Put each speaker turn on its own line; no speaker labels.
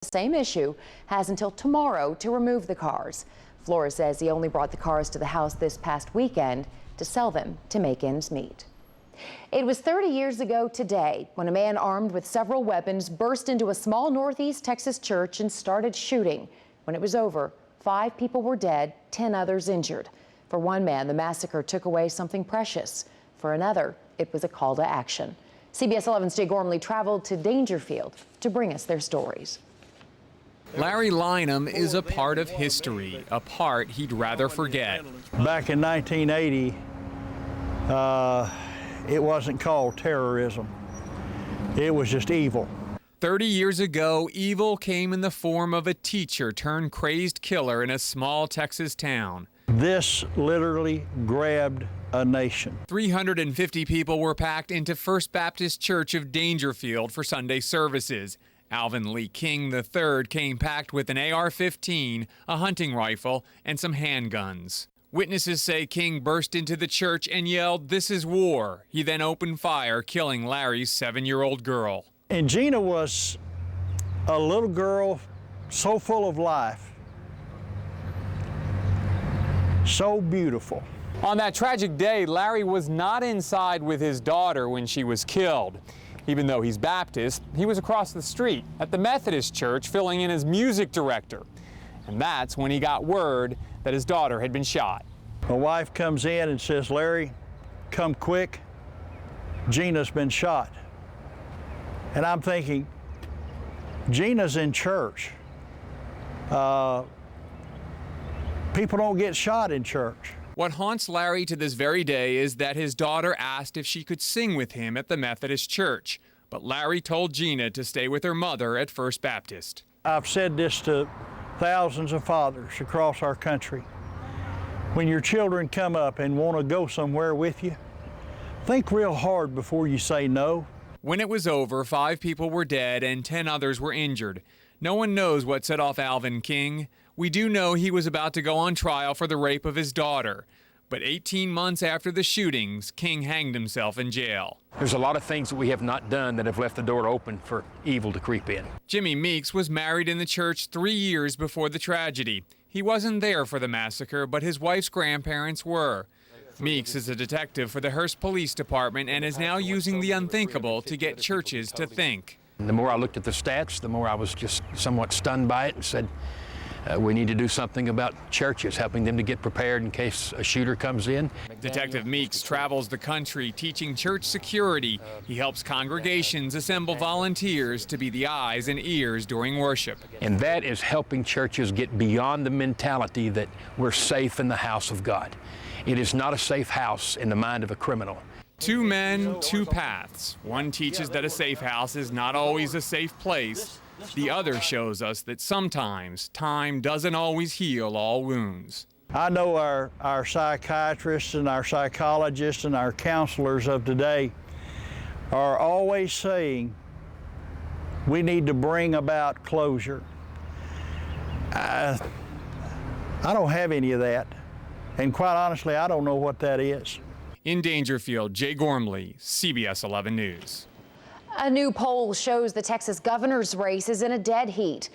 Same issue, has until tomorrow to remove the cars. Flores says he only brought the cars to the house this past weekend to sell them to make ends meet. It was 30 years ago today when a man armed with several weapons burst into a small Northeast Texas church and started shooting. When it was over, 5 people were dead, 10 others injured. For one man, the massacre took away something precious. For another, it was a call to action. CBS 11's Jay Gormley traveled to Daingerfield to bring us their stories.
Larry Lynham is a part of history, a part he'd rather forget.
Back in 1980, it wasn't called terrorism. It was just evil.
30 years ago, evil came in the form of a teacher turned crazed killer in a small Texas town.
This literally grabbed a nation.
350 people were packed into First Baptist Church of Daingerfield for Sunday services. Alvin Lee King III came packed with an AR-15, a hunting rifle, and some handguns. Witnesses say King burst into the church and yelled, "This is war." He then opened fire, killing Larry's 7-year-old girl.
And Gina was a little girl so full of life, so beautiful.
On that tragic day, Larry was not inside with his daughter when she was killed. Even though he's Baptist, he was across the street at the Methodist church filling in as music director. And that's when he got word that his daughter had been shot.
My wife comes in and says, "Larry, come quick. Gina's been shot." And I'm thinking, Gina's in church. People don't get shot in church.
What haunts Larry to this very day is that his daughter asked if she could sing with him at the Methodist church. But Larry told Gina to stay with her mother at First Baptist.
I've said this to thousands of fathers across our country. When your children come up and want to go somewhere with you, think real hard before you say no.
When it was over, 5 people were dead and 10 others were injured. No one knows what set off Alvin King. We do know he was about to go on trial for the rape of his daughter. But 18 months after the shootings, King hanged himself in jail.
There's a lot of things that we have not done that have left the door open for evil to creep in.
Jimmy Meeks was married in the church 3 years before the tragedy. He wasn't there for the massacre, but his wife's grandparents were. Meeks is a detective for the Hearst Police Department and is now using the unthinkable to get churches to think.
And the more I looked at the stats, the more I was just somewhat stunned by it and said, we need to do something about churches, helping them to get prepared in case a shooter comes in.
Detective Meeks travels the country teaching church security. He helps congregations assemble volunteers to be the eyes and ears during worship.
And that is helping churches get beyond the mentality that we're safe in the house of God. It is not a safe house in the mind of a criminal.
2 men, 2 paths. One teaches that a safe house is not always a safe place. The other shows us that sometimes time doesn't always heal all wounds.
I know our psychiatrists and our psychologists and our counselors of today are always saying we need to bring about closure. I don't have any of that. And quite honestly, I don't know what that is.
In Daingerfield, Jay Gormley, CBS 11 News.
A new poll shows the Texas governor's race is in a dead heat.